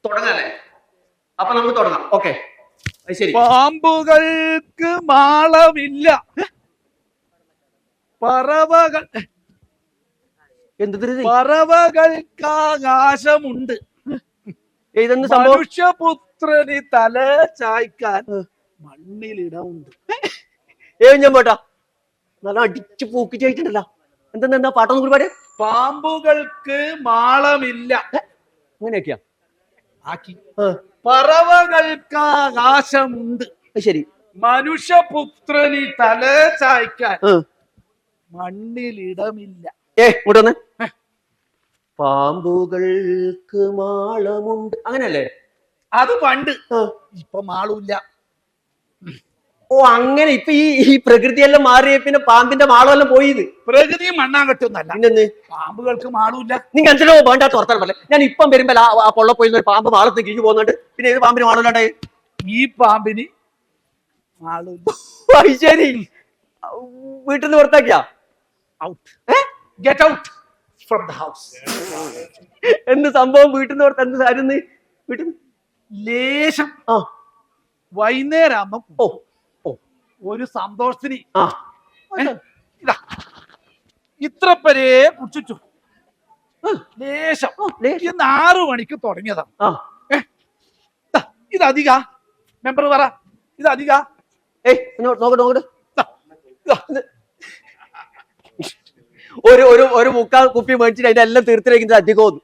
തുടങ്ങാല്ലേ? അപ്പൊ നമുക്ക് തുടങ്ങാം. ഓക്കെ, ശരി. പാമ്പുകൾക്ക് മാളമില്ല, പറവകൾ പറവകൾക്ക് ആകാശമുണ്ട്, മനുഷ്യപുത്രന് തല ചായ്ക്കാൻ മണ്ണിലിടമുണ്ട്. ഞാൻ പോട്ടാ, നല്ല അടിച്ചു പൂക്കി ചോദിച്ചിട്ടുണ്ടല്ലോ. എന്താ പാട്ടൊന്നും കൂടി പാട്. പാമ്പുകൾക്ക് മാളമില്ല, അങ്ങനെയൊക്കെയാ ആക്കി. പറവകൾക്ക് ആകാശമുണ്ട്, ശരി. മനുഷ്യപുത്രന് തല ചായ്ക്കാൻ മണ്ണിലിടമില്ല. ഇങ്ങോട്ടൊന്ന്. പാമ്പുകൾക്ക് മാളമുണ്ട്, അങ്ങനെയല്ലേ? അത് പണ്ട്, ഇപ്പൊ മാളമില്ല. ഓ അങ്ങനെ. ഇപ്പൊ ഈ പ്രകൃതിയെല്ലാം മാറിയ പിന്നെ പാമ്പിന്റെ മാളമെല്ലാം പോയിന്ന്. പ്രകൃതിയും മണ്ണാങ്കട്ടൊന്നല്ല, പിന്നെന്ന് പാമ്പുകൾക്ക് മാളമില്ല. നിങ്ങൾ എന്തിനോ വേണ്ടാത്ത വർത്താനം പറഞ്ഞേ. ഞാൻ ഇപ്പം വരുമ്പോ ആ പൊള്ള പോയി ഒരു പാമ്പ് മാളത്ത് കിഴിഞ്ഞു പോകുന്നുണ്ട്. പിന്നെ ഏത് പാമ്പിന് മാളമില്ലാണ്ടായി? ഈ പാമ്പിന് മാളമില്ല. ശരി, വീട്ടിൽ നിന്ന് പുറത്താക്കിയാ? Out, get out from the house. എന്ത് സംഭവം? വീട്ടിൽ നിന്ന് പുറത്ത് എന്ത് കാര്യം? വീട്ടിൽ ലേശം വൈകുന്നേരം ഒരു സന്തോഷത്തിന് ഇതാ ഇത്ര പേരെ കുടിച്ചു. ലേശം ഇന്ന് 6 മണിക്ക് തുടങ്ങിയതാ. ഇത് അധിക മെമ്പർ പറ, ഇത് അധിക. നോക്കട്ടെ. ഒരു മുക്കാൽ കുപ്പി മേടിച്ചിട്ട് അതിന്റെ എല്ലാം തീർത്തിരിക്കുന്നത് അധികം.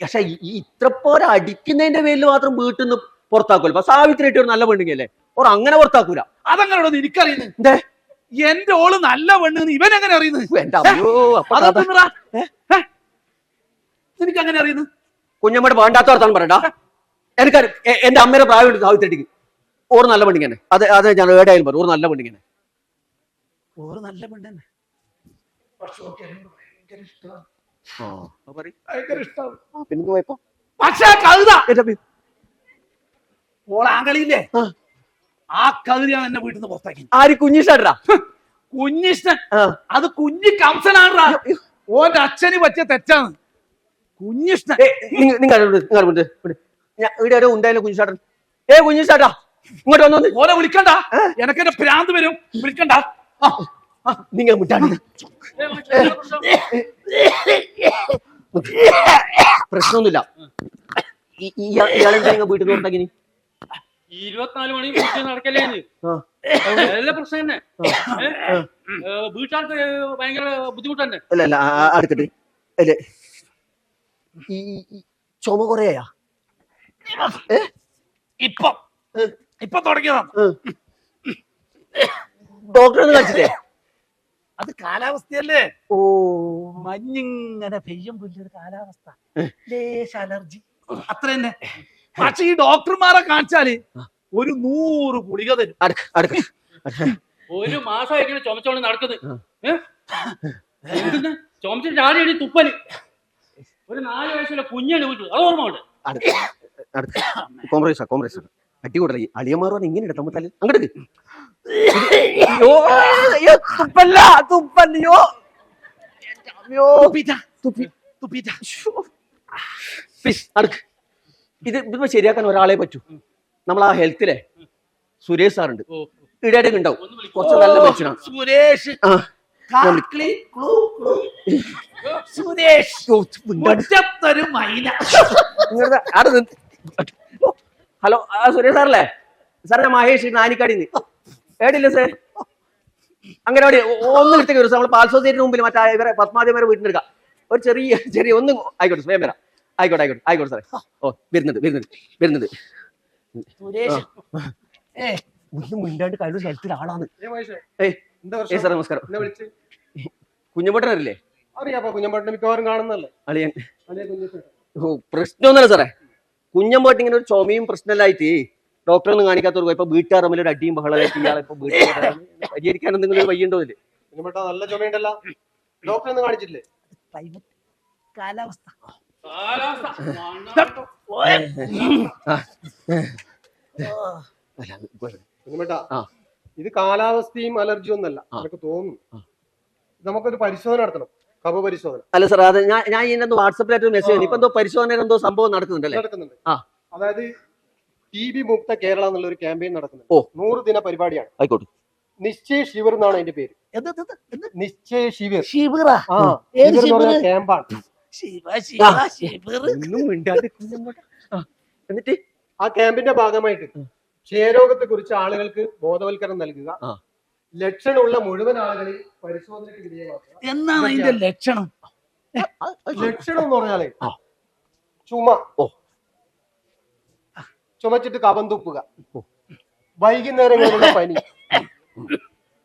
പക്ഷെ ഈ ഇത്ര പോരെ അടിക്കുന്നതിന്റെ പേരിൽ മാത്രം വീട്ടിൽ നിന്ന് പുറത്താക്കൂല. സാവിത്രി ആയിട്ട് ഒരു നല്ല പെണ്ണുങ്ങല്ലേ, ഓർ അങ്ങനെ പുറത്താക്കൂല. അതങ്ങനെ എനിക്കറിയുന്നത്. എന്റെ ഓള് നല്ല പെണ്ണ് ഇവൻ എങ്ങനെ അറിയുന്നത്? എനിക്കങ്ങനെ അറിയുന്നത്? കുഞ്ഞമ്മയുടെ വേണ്ടാത്ത വർത്താനം പറയണ്ട. എനിക്കറിയാം, എന്റെ അമ്മയുടെ പ്രായമുണ്ട് സാവിത്രിക്ക്. ഓർ നല്ല പെണ്ണിങ്ങനെ. അത് ഞാൻ ഏടായാലും പറയും, ഓർ നല്ല പെണ്ണിങ്ങനെ. ഓർ നല്ല പെണ്ണ്. ഓളാങ്കളിയില്ലേ, ആ കവിതയാണ് എന്നെ വീട്ടിൽ നിന്ന് പുറത്താക്കി. ആര്? കുഞ്ഞിഷ്ടാ? കുഞ്ഞിഷ്ടൻ? അത് കുഞ്ഞി കംസനാണ്. ഓന്റെ അച്ഛന് പറ്റിയ തെറ്റാണ് കുഞ്ഞിഷ്ടൻ. ഇവിടെ ഉണ്ടായാലും കുഞ്ഞിഷ്ടാട്ടൻ. കുഞ്ഞിഷ്ടാട്ടാ ഇങ്ങോട്ട് വന്നു. ഓനെ വിളിക്കണ്ട, എനക്കെന്റെ ഭ്രാന്ത് വരും. വിളിക്കണ്ട. നിങ്ങൾ വിട്ടാണ്. പ്രശ്നമൊന്നുമില്ല. ഇയാളെന്താ വീട്ടിൽ നിന്ന് പുറത്താക്കി? 24 മണി നടക്കല്ലേന്ന് എല്ലാ പ്രശ്നം തന്നെ. വീട്ടാൾക്ക് ഭയങ്കര ബുദ്ധിമുട്ട് തന്നെ. അല്ല അടുത്തിട്ട് അല്ലേ ഈ ചുമ കൊറേയാ? ഇപ്പൊ തുടങ്ങിയതാണ്. ഡോക്ടറെ ഒന്ന് കാണിച്ചിട്ടേ? അത് കാലാവസ്ഥയല്ലേ. മഞ്ഞിങ്ങനെ പെയ്യുമ്പോഴൊരു കാലാവസ്ഥ, ലേശ അലർജി, അത്ര തന്നെ. പക്ഷെ ഈ ഡോക്ടർമാരെ കാണിച്ചാല് ഒരു 100 ഗുളിക തരും. ഒരു മാസം ഇങ്ങനെ ചുമച്ചോണ്ട് നടക്കുന്നത്. ചുമച്ച് ചാടിയടി തുപ്പല്. ഒരു 4 വയസ്സുള്ള കുഞ്ഞാണ് വീട്ടിൽ, അത് ഓർമ്മ ഉണ്ട്. കോംപ്രൈസ് അടികൂടല. അളിയന്മാർ ഇങ്ങനെ ഇടത്തമ്മ തല അങ്ങോട്ട് ഇതിപ്പോ ശരിയാക്കാൻ ഒരാളെ പറ്റൂ. നമ്മൾ ആ ഹെൽത്തിലെ സുരേഷ് സാറുണ്ട്, ഇടയുടെ ഉണ്ടാവും. കുറച്ച് നല്ല മനുഷ്യനാണ് സുരേഷ്. ഹലോ, സുരേഷ് സാറല്ലേ? സാർ ഞാൻ മഹേഷ് നാനിക്കാടിന്ന്. ഏടില്ല സാർ, അങ്ങനെ അവിടെ ഒന്ന് കിട്ടേക്ക് ഒരു നമ്മൾ പാൽ സൊസൈറ്റിന് മുമ്പിൽ മറ്റേ ഇവരെ പത്മാവതിമാരെ വീട്ടിലെടുക്കാം. ഒരു ചെറിയ ഒന്നും ആയിക്കോട്ടെ, സ്വയം വരാം. ആയിക്കോട്ടെ സാറേ. വരുന്നത് മിണ്ടാണ്ട് കഴിഞ്ഞ സ്ഥലത്തിൽ ആളാണ്. സാറേ നമസ്കാരം. കുഞ്ഞമ്പട്ടനല്ലേ? പ്രശ്നമൊന്നുമല്ല സാറേ. കുഞ്ഞമ്പോട്ട് ഇങ്ങനെ ഒരു ചുമയും പ്രശ്നമല്ലായിട്ട് ഡോക്ടറെ ഒന്നും കാണിക്കാത്തവർക്ക് ഇപ്പൊ വീട്ടുകാർ തമ്മിൽ ഒരു അടിയും ബഹളമായിട്ട് ഇയാളെ ഇപ്പൊ പരിഹരിക്കാൻ എന്തെങ്കിലും ഒരു വയ്യുണ്ടോ? നല്ല ചുമയുണ്ടല്ലോ, ഡോക്ടറെ ഒന്നും കാണിച്ചില്ലേ? കാലാവസ്ഥ ഇത് കാലാവസ്ഥയും അലർജിയും ഒന്നല്ല, എനിക്ക് തോന്നുന്നു. നമുക്കൊരു പരിശോധന നടത്തണം. കഫ പരിശോധന അല്ല സാർ അത് ഞാൻ ഇതിനകത്ത് വാട്സപ്പിലായിട്ട് മെസ്സേജ് ഇപ്പൊ എന്തോ പരിശോധന എന്തോ സംഭവം നടക്കുന്നുണ്ടല്ലേ? നടക്കുന്നുണ്ട്. ആ. അതായത് TB മുക്ത കേരള എന്നുള്ള ഒരു ക്യാമ്പയിൻ നടക്കുന്നുണ്ട്. ഓ. 100 ദിന പരിപാടിയാണ്. ആയിക്കോട്ടെ. നിശ്ചയ ശിവിർ എന്നാണ് അതിന്റെ പേര്. നിശ്ചയ ശിവിർ. ശിവറ ആ, ഏത് ശിവിർ എന്ന് പറഞ്ഞാൽ ശിവിർ? ക്യാമ്പാണ്. ഒന്നും മിണ്ടാതെ എന്നിട്ട് ആ ക്യാമ്പിന്റെ ഭാഗമായിട്ട് ക്ഷയരോഗത്തെ കുറിച്ച് ആളുകൾക്ക് ബോധവൽക്കരണം നൽകുക, ആ. ലക്ഷണമുള്ള മുഴുവൻ ആളുകളെ പരിശോധനയ്ക്ക് വിധേയമാക്കുക. എന്നാണ് അതിന്റെ ലക്ഷണം? ലക്ഷണം എന്ന് പറഞ്ഞാലേ ആ. ചുമ, ഓ. ചുമച്ചിട്ട് കഫം തുപ്പുക, വൈകുന്നേരങ്ങളിലുള്ള പനി,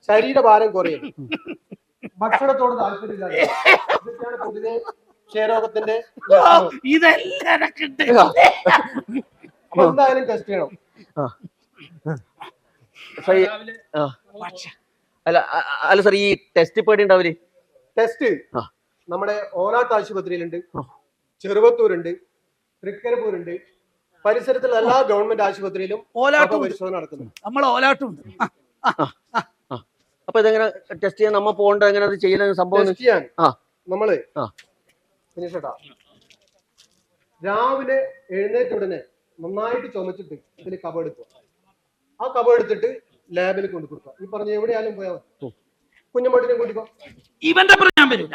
ശരീരഭാരം കുറയും, ഭക്ഷണത്തോട് താല്പര്യമില്ലാതെ, ഇതൊക്കെയാണ് പൊതുവെ ക്ഷയരോഗത്തിന്റെ ലക്ഷണം. ഇതെല്ലാം അപ്പൊ എന്തായാലും ടെസ്റ്റ് ചെയ്യണം. അല്ല സാർ ഈ ടെസ്റ്റ് പേടി ഉണ്ടാവില്ലേ? ടെസ്റ്റ് ആ. നമ്മുടെ ഓലാട്ട് ആശുപത്രിയിലുണ്ട്, ചെറുവത്തൂരുണ്ട്, തൃക്കരിപ്പൂരുണ്ട്, പരിസരത്തുള്ള എല്ലാ ഗവൺമെന്റ് ആശുപത്രിയിലും ഓലാട്ടും പരിശോധന നടക്കുന്നുണ്ട്. നമ്മളെ ഓലാട്ടുണ്ട്. അപ്പൊ ഇതെങ്ങനെ ടെസ്റ്റ് ചെയ്യാൻ നമ്മ പോകണ്ട എങ്ങനെ അത് ചെയ്യുന്ന സംഭവം? ടെസ്റ്റ് ചെയ്യാൻ ആ. നമ്മള് ആ. ഫിനിഷട്ടാ രാവിലെ എഴുന്നേറ്റ ഉടനെ നന്നായിട്ട് ചുമച്ചിട്ട് ഇതിൽ കഫം എടുക്കുക. ആ കഫം എടുത്തിട്ട് ലാബിൽ കൊണ്ടു കൊടുക്കുക. ഈ പറഞ്ഞ എവിടെയാലും പോയാൽ മതി. കുഞ്ഞമ്മട്ടിനെ കൂട്ടിക്കോ. ഇവന്റെ പറഞ്ഞ ഞാൻ വരില്ല,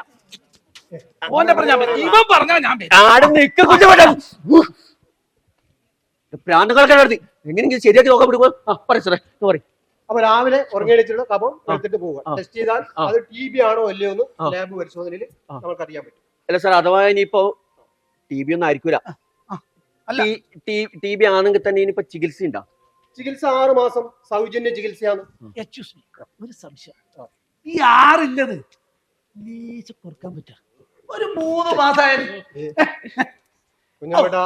ഓന്റെ പറഞ്ഞ ഞാൻ വരില്ല. ഇവൻ പറഞ്ഞാൽ ഞാൻ വരും. പ്രാന്തങ്ങളൊക്കെ നടത്തി എങ്ങനെയെങ്കിലും ശരിയാക്കി നോക്കാൻ പറ്റുമോ? പറയും സാറേ പറയും. അപ്പൊ രാവിലെ ഉറങ്ങിയടിച്ചിട്ട് കഫം എടുത്തിട്ട് പോവുക. ടെസ്റ്റ് ചെയ്താൽ ആ. അത് TB ആണോ അല്ലയോ എന്ന് ലാബ് പരിശോധനയിൽ നമുക്ക് അറിയാൻ പറ്റും. അല്ല സാർ അഥവാ ഇനിയിപ്പോ TB ഒന്നും ആയിരിക്കൂല. അല്ല. TB ആണെങ്കിൽ തന്നെ ഇനിയിപ്പോ ചികിത്സ ഉണ്ടാവും. ചികിത്സ 6 മാസം സൗജന്യ ചികിത്സയാണ്. Excuse me, ഒരു സംശയം. ഈ 6 ഇല്ലത് ലീച്ച് കൊടുക്കാൻ പറ്റുക ഒരു 3 മാസമായാലും കുഞ്ഞമ്മേട്ടാ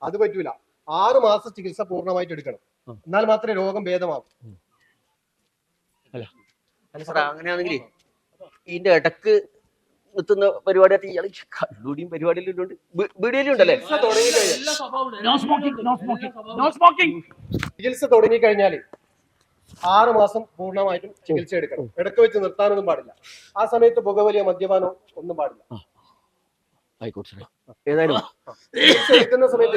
അത് പറ്റൂല. 6 മാസം ചികിത്സ പൂർണ്ണമായിട്ട് എടുക്കണം. എന്നാൽ മാത്രമേ രോഗം ഭേദമാകൂ. അല്ല സാർ അങ്ങനെയാണെങ്കിൽ ഇതിന്റെ ഇടക്ക് എത്തുന്ന പരിപാടിയായിട്ട് ഇയാൾ കള്ളുടിയും പരിപാടിയിലും വീഡിയോയിലും ഉണ്ടല്ലേ? ചികിത്സ തുടങ്ങിക്കഴിഞ്ഞാൽ എല്ലാ സ്വഭാവമുണ്ട്. No smoking, no smoking, no smoking. ചികിത്സ തുടങ്ങിക്കഴിഞ്ഞാൽ 6 മാസം പൂർണ്ണമായിട്ടും ചികിത്സ എടുക്കണം. ഇടയ്ക്ക് വെച്ച് നിർത്താനൊന്നും പാടില്ല. ആ സമയത്ത് പുകവലിയോ മദ്യപാനോ ഒന്നും പാടില്ല. ആയിക്കോട്ടെ സാറേ. ഏതായാലും ചികിത്സ എടുക്കുന്ന സമയത്ത്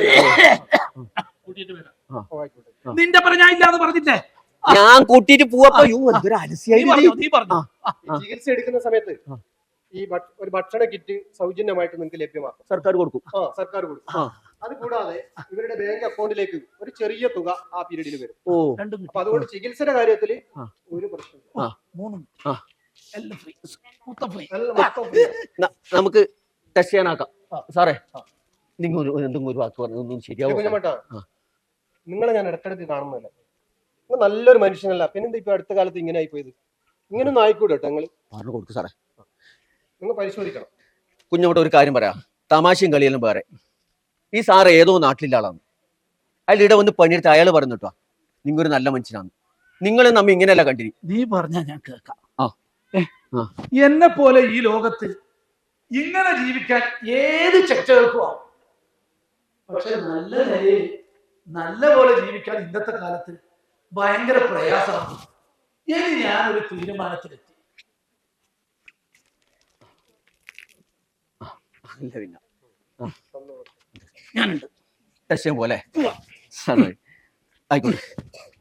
കൂട്ടിയിട്ട് വരാം. ആയിക്കോട്ടെ. നിന്റെ പറഞ്ഞ ഞാൻ ഇല്ലാന്ന് പറഞ്ഞില്ലേ? ഞാൻ കൂട്ടിട്ട് പോവപ്പോ എന്തൊരു നീ അലസിയായി. പറഞ്ഞോ, നീ പറഞ്ഞോ. ഈ ചികിത്സ എടുക്കുന്ന സമയത്ത് ഈ ഒരു ഭക്ഷണ കിറ്റ് സൗജന്യമായിട്ട് നിങ്ങൾക്ക് ലഭ്യമാക്കും. സർക്കാർ കൊടുക്കും. സർക്കാർ കൊടുക്കും. അത് കൂടാതെ ഇവരുടെ ബാങ്ക് അക്കൗണ്ടിലേക്ക് ഒരു ചെറിയ തുക ആ പീരീഡിൽ വരും. ഓ. രണ്ടും അപ്പൊ അതുകൊണ്ട് ചികിത്സയുടെ കാര്യത്തിൽ ഒരു പ്രശ്നമില്ല. മൂന്നും ആ. എല്ലാം ഫ്രീ, മൊത്തം ഫ്രീ. നല്ല മൊത്തം free ആണ്. നമുക്ക് ടെസ്റ്റ് ചെയ്യാനാക്കാം. ആ. സാറേ നിങ്ങൾ എന്തെങ്കിലും ഒരു വാക്ക് പറഞ്ഞു ഒന്നും ശരിയാവും. കുഞ്ഞമ്മേട്ടാ, നിങ്ങളെ ഞാൻ ഇടക്കിടക്ക് കാണുന്നില്ല. നിങ്ങൾ നല്ലൊരു മനുഷ്യനല്ല. പിന്നെന്താ ഇപ്പൊ അടുത്ത കാലത്ത് ഇങ്ങനെ ആയിപ്പോയത്? ഇങ്ങനൊന്നും ആയിക്കൂടെ കേട്ടോ. പറഞ്ഞു കൊടുക്കും സാറേ. നിങ്ങൾ പരിശോധിക്കണം. കുഞ്ഞോട്ട് ഒരു കാര്യം പറയാം. തമാശയും കളിയെല്ലാം വേറെ. ഈ സാറ് ഏതോ നാട്ടിലുള്ള ആളാണ്. അയാൾ ഇവിടെ വന്ന് പണിയെടുത്ത് അയാൾ പറഞ്ഞു കേട്ടോ നിങ്ങൊരു നല്ല മനുഷ്യനാണ്. നിങ്ങൾ നമ്മ ഇങ്ങനെയല്ല കണ്ടിരി. നീ പറഞ്ഞാ ഞാൻ കേൾക്കാം. ആ. ആ. എന്നെ പോലെ ഈ ലോകത്ത് ഇങ്ങനെ ജീവിക്കാൻ ഏത് ചെറ്റകൾക്കും ആവും. പക്ഷെ നല്ല നിലയിൽ നല്ല പോലെ ജീവിക്കാൻ ഇന്നത്തെ കാലത്ത് ഭയങ്കര പ്രയാസമാണ്. ഇനി ഞാനൊരു തീരുമാനത്തിലെത്തി. ഇല്ല പിന്നെ ഞാനുണ്ട്. ടെസ്റ്റ് പോലെ സാറേ ആയിക്കോട്ടെ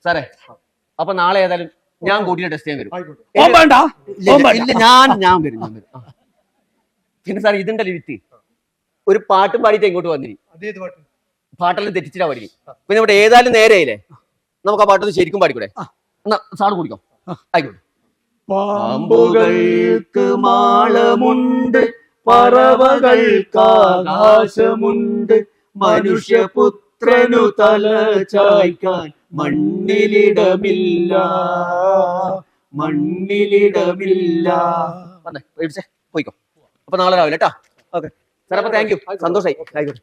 സാറേ. അപ്പൊ നാളെ ഏതായാലും ഞാൻ കൂട്ടിയിട്ട് ടെസ്റ്റ് ചെയ്യാൻ വരും. ആയിക്കോട്ടെ. ഓൻ വേണ്ട, ഓൻ വേണ്ട. ഇല്ല ഞാൻ വരും. പിന്നെ സാർ ഇതുണ്ടല്ലോ വിത്ത് ഒരു പാട്ടും പാടിയിട്ട് ഇങ്ങോട്ട് വന്നിരി. അതേത് പാട്ട്? പാട്ടെല്ലാം തെറ്റിച്ചിട്ടാ പാടി. പിന്നെ ഇവിടെ ഏതായാലും നേരെയില്ലേ നമുക്ക് ആ പാട്ടൊന്ന് ശരിക്കും പാടിക്കൂടെ? എന്നാ സാറ് കുടിക്കോ? ആയിക്കോട്ടെ. പാമ്പുകൾക്ക് മാളമുണ്ട്, പറവകൾക്കാകാശമുണ്ട്, മനുഷ്യപുത്രനു തല ചായ്ക്കാൻ മണ്ണിലിടമില്ല. പോയിക്കോ. അപ്പൊ നാളെ രാവിലെ കേട്ടാ. Okay sir. അപ്പൊ താങ്ക് യു. സന്തോഷായി. ആയിക്കോട്ടെ.